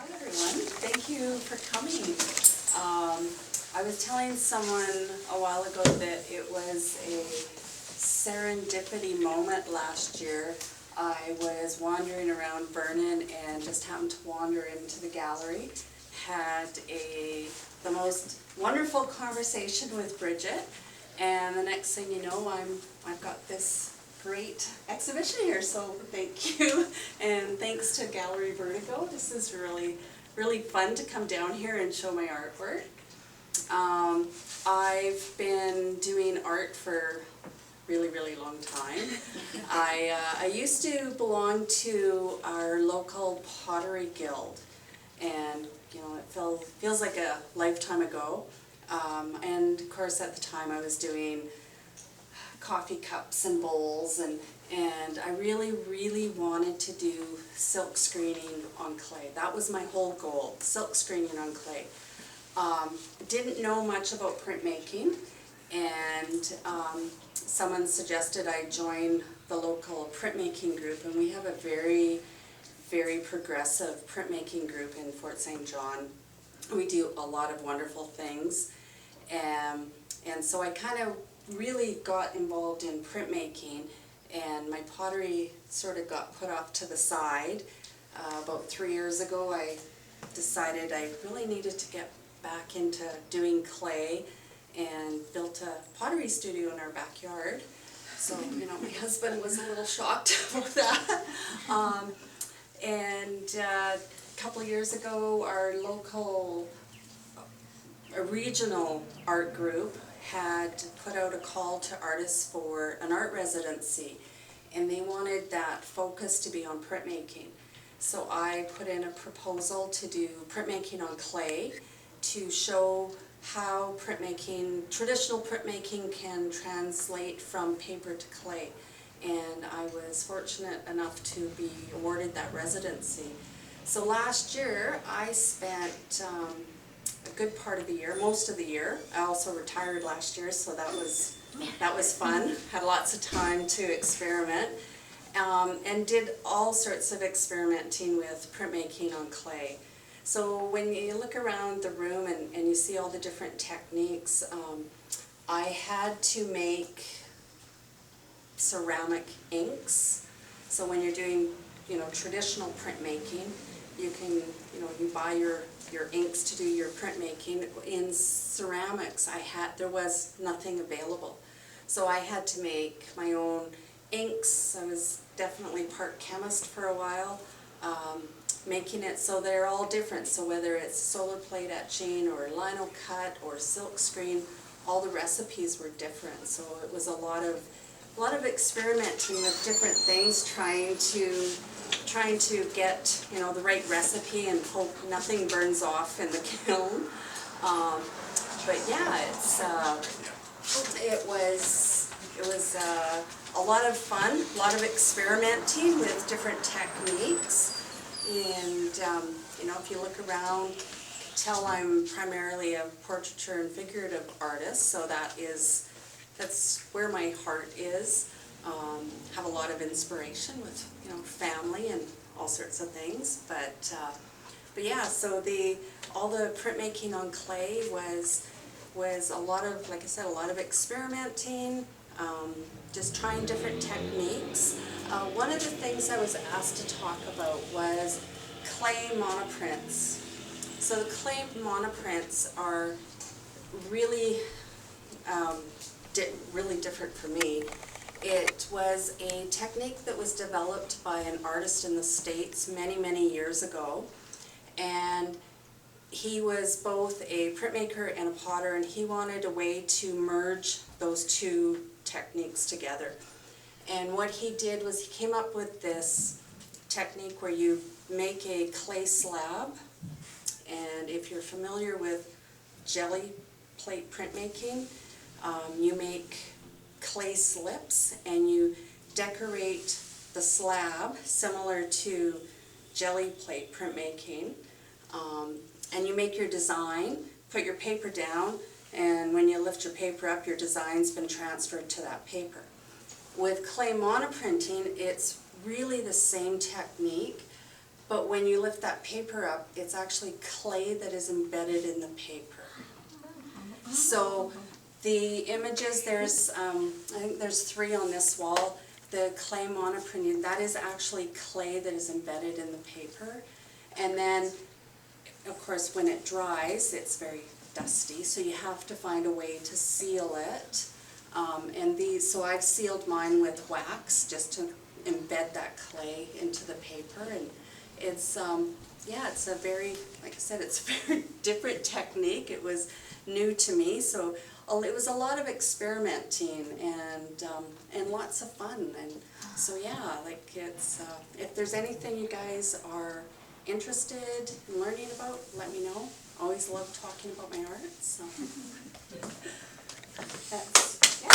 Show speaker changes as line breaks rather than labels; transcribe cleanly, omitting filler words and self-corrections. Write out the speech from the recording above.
Hi everyone, thank you for coming. I was telling someone a while ago that it was a serendipity moment last year. I was wandering around Vernon and just happened to wander into the gallery. Had the most wonderful conversation with Bridget, and the next thing you know, I've got this great exhibition here, so thank you, and thanks to Gallery Vertigo. This is really fun to come down here and show my artwork. I've been doing art for really long time. I used to belong to our local pottery guild, and you know, it feels like a lifetime ago. And of course at the time I was doing coffee cups and bowls, and I really wanted to do silk screening on clay. That was my whole goal, silk screening on clay. Didn't know much about printmaking, and someone suggested I join the local printmaking group, and we have a very progressive printmaking group in Fort St. John. We do a lot of wonderful things, and so I kind of really got involved in printmaking, and my pottery sort of got put off to the side. About 3 years ago I decided I really needed to get back into doing clay, and built a pottery studio in our backyard. So, you know, my husband was a little shocked about that. And a couple of years ago, our local, regional art group had put out a call to artists for an art residency, and they wanted that focus to be on printmaking. So I put in a proposal to do printmaking on clay to show how printmaking, traditional printmaking, can translate from paper to clay. And I was fortunate enough to be awarded that residency. So last year I spent a good part of the year, most of the year. I also retired last year, so that was fun. Had lots of time to experiment, and did all sorts of experimenting with printmaking on clay. So when you look around the room and you see all the different techniques, I had to make ceramic inks. So when you're doing, you know, traditional printmaking, you can, you know, you buy your inks to do your printmaking. In ceramics, there was nothing available. So I had to make my own inks. I was definitely part chemist for a while, making it so they're all different. So whether it's solar plate etching or lino cut or silk screen, all the recipes were different. So it was a lot of experimenting with different things, trying to get, you know, the right recipe and hope nothing burns off in the kiln. But yeah, it was a lot of fun, a lot of experimenting with different techniques. And you know, if you look around, you can tell I'm primarily a portraiture and figurative artist, so that's where my heart is. Have a lot of inspiration with, you know, family and all sorts of things, but yeah, so all the printmaking on clay was a lot of, like I said, a lot of experimenting, just trying different techniques. One of the things I was asked to talk about was clay monoprints. So the clay monoprints are really really different for me. It was a technique that was developed by an artist in the States many years ago, and he was both a printmaker and a potter, and he wanted a way to merge those two techniques together. And what he did was he came up with this technique where you make a clay slab, and if you're familiar with jelly plate printmaking, you make clay slips and you decorate the slab similar to jelly plate printmaking, and you make your design, put your paper down, and when you lift your paper up, your design's been transferred to that paper. With clay monoprinting, it's really the same technique, but when you lift that paper up, it's actually clay that is embedded in the paper. So the images, there's, I think there's 3 on this wall. The clay monoprinting, that is actually clay that is embedded in the paper. And then, of course, when it dries, it's very dusty, so you have to find a way to seal it. So I've sealed mine with wax just to embed that clay into the paper, and it's yeah, it's a very, like I said, it's a very different technique. It was new to me, so it was a lot of experimenting and lots of fun. And so yeah, like it's if there's anything you guys are interested in learning about, let me know. Always love talking about my art. So that's, yeah.